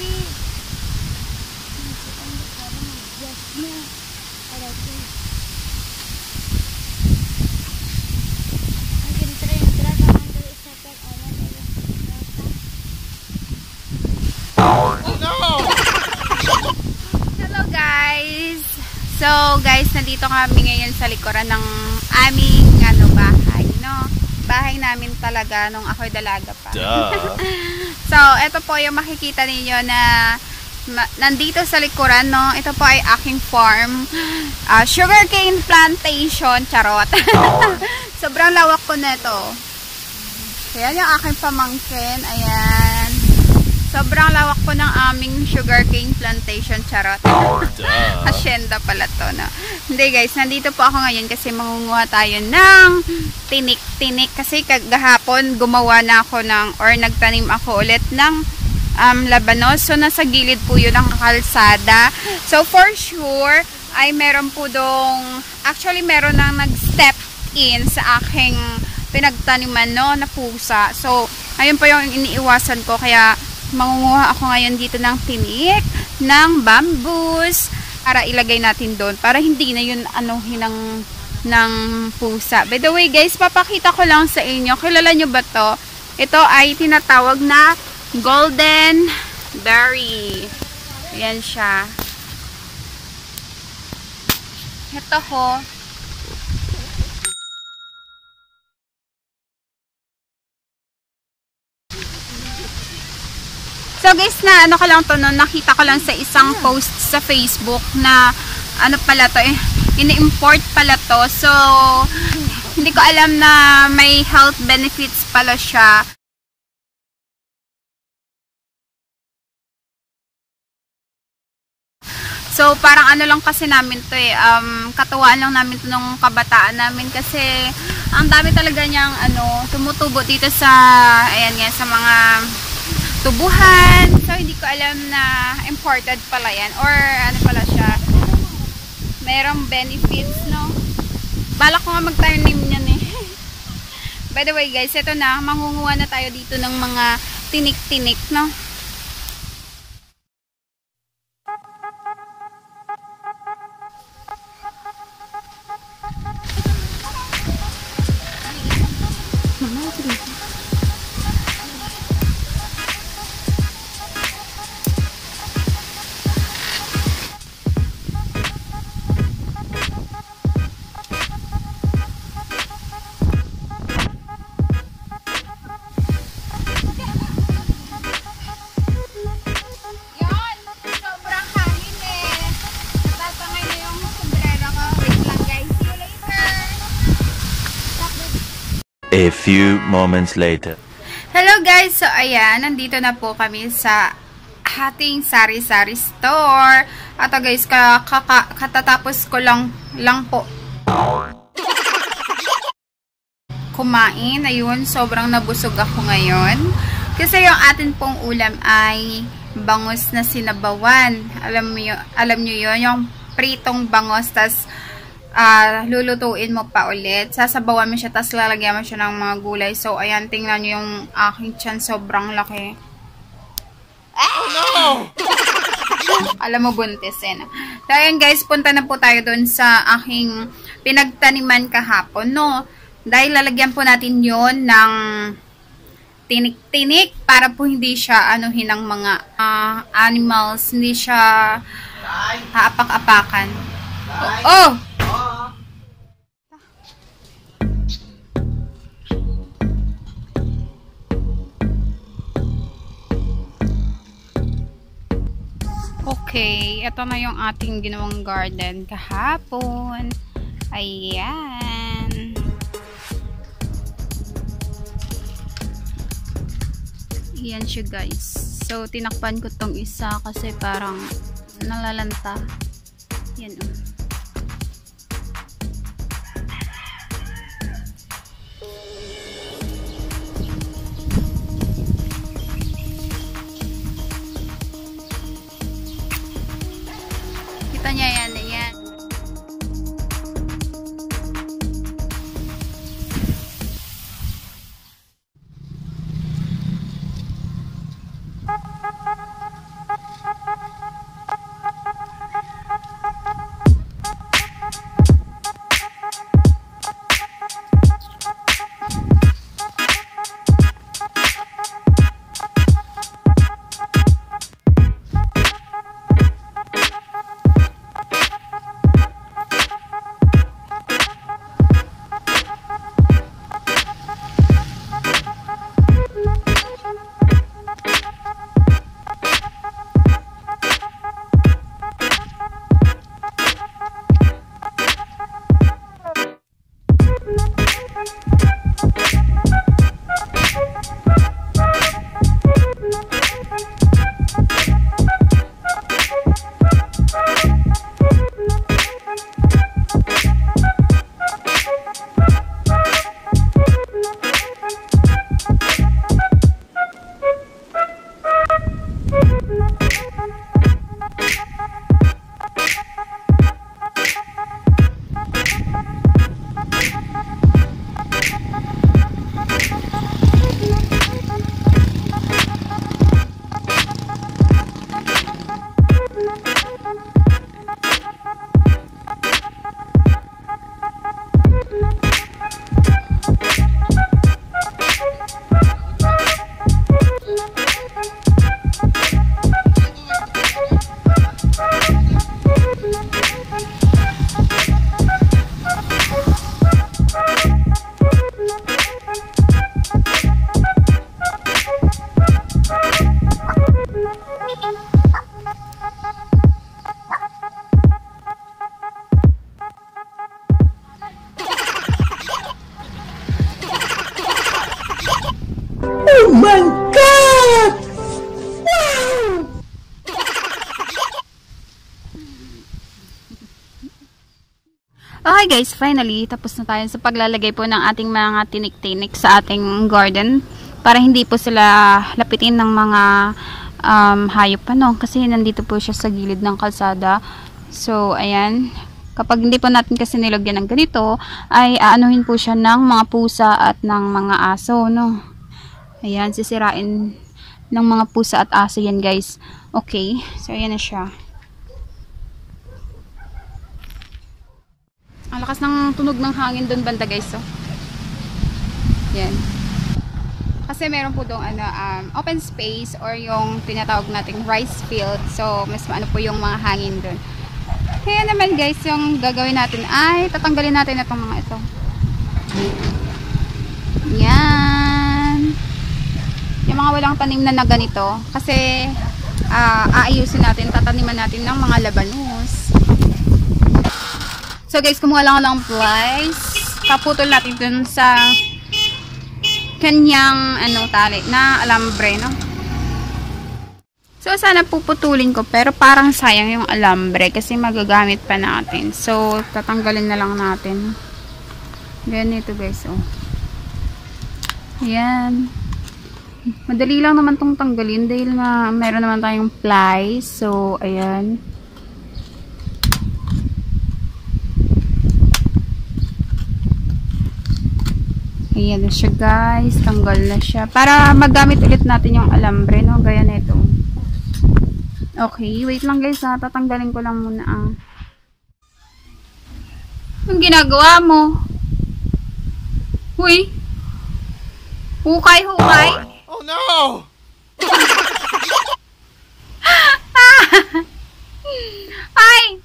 Hello guys! So guys, nandito kami ngayon sa likuran ng aming bahay, no? Bahay namin talaga nung ako'y dalaga pa. So, ito po yung makikita ninyo na nandito sa likuran, no? Ito po ay aking farm. Sugarcane plantation, charot. Sobrang lawak ko na ito. Ayan yung aking pamangkin. Ayan. Sobrang lawak po ng aming sugarcane plantation, charot. Hacienda pala to, no? Hindi guys, nandito po ako ngayon kasi mangunguha tayo ng tinik-tinik. Kasi kagahapon gumawa na ako or nagtanim ako ulit ng labanos. So, nasa gilid po yun ng kalsada. So, for sure, ay meron po actually meron nang nag-step in sa aking pinagtaniman, no, na pusa. So, ayun po yung iniiwasan ko. Kaya, mangunguha ako ngayon dito ng tinik, ng bamboos, para ilagay natin doon. Para hindi na yun ng pusa. By the way guys, papakita ko lang sa inyo. Kilala nyo ba to? Ito ay tinatawag na golden berry. Ayan siya. Ito ho. So guys, ko lang to, no, nakita ko lang sa isang post sa Facebook na pala to ini-import pala to. So hindi ko alam na may health benefits pala siya. So parang lang kasi namin to katuwaan lang namin to nung kabataan namin kasi ang dami talaga niyang tumutubo dito sa sa mga tubuhan. So, hindi ko alam na imported pala yan. Or, pala siya. Merong benefits, no? Balak ko nga mag-tanim yan eh. By the way, guys, ito na. Mangunguha na tayo dito ng mga tinik-tinik, no? A few moments later. Hello guys! So ayan, nandito na po kami sa ating SARI-SARI store. At guys, katatapos ko lang po kumain. Ayun, sobrang nabusog ako ngayon. Kasi yung atin pong ulam ay bangus na sinabawan. Alam nyo yun, yung pritong bangus, tas lulutuin mo pa ulit. Sasabawan mo siya, tas lalagyan mo siya ng mga gulay. So, ayan, tingnan nyo yung aking tiyan. Sobrang laki. Oh no! Alam mo, buntis eh. So, ayan guys, punta na po tayo dun sa aking pinagtaniman kahapon, no? Dahil lalagyan po natin yon ng tinik-tinik para po hindi siya ng mga animals. Hindi siya haapak-apakan. Oh! Okay, ito na yung ating ginawang garden kahapon. Ayan. Ayan siya guys. So, tinakpan ko tong isa kasi parang nalalanta. Yan o. Kita niya yan, yan. Oh my God! Wow! Okay guys, finally, tapos na tayo sa paglalagay po ng ating mga tinik-tinik sa ating garden para hindi po sila lapitin ng mga hayop kasi nandito po siya sa gilid ng kalsada. So, ayan. Kapag hindi po natin kasi nilagyan ng ganito, ay aanuhin po siya ng mga pusa at ng mga aso, no? Ayan, sisirain ng mga pusa at aso yan guys. Okay, so ayan na siya. Ang lakas ng tunog ng hangin doon banda guys, oh. Yan. Kasi meron po doon open space or yung tinatawag nating rice field. So, mas maano po yung mga hangin doon. Kaya naman guys, yung gagawin natin ay tatanggalin natin itong mga ito. Yan. Yung mga walang tanim na ganito. Kasi, aayusin natin, tataniman natin ng mga labanos. So guys, kumuha lang ako ng pliers. Paputol natin dun sa kanyang tali na alambre, no? So sana puputulin ko pero parang sayang yung alambre kasi magagamit pa natin. So tatanggalin na lang natin. Ganito guys, oh. Ayan. Madali lang naman tong tanggalin dahil meron naman tayong pliers. So ayan. Ayan na siya guys, tanggal na siya. Para magamit ulit natin yung alambre, no? Gaya na ito. Okay, wait lang guys ha. Tatanggalin ko lang muna Yung ginagawa mo? Huy! Hukay! Oh no! Ay!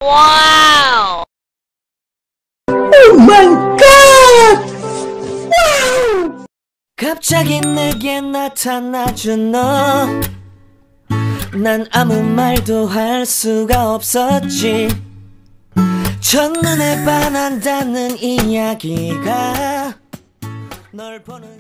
Wow! Oh my God! Wow! 갑자기 내게 나타나준 너. 난 아무 말도 할 수가 없었지. 첫눈에 반한다는 이야기가 널 보는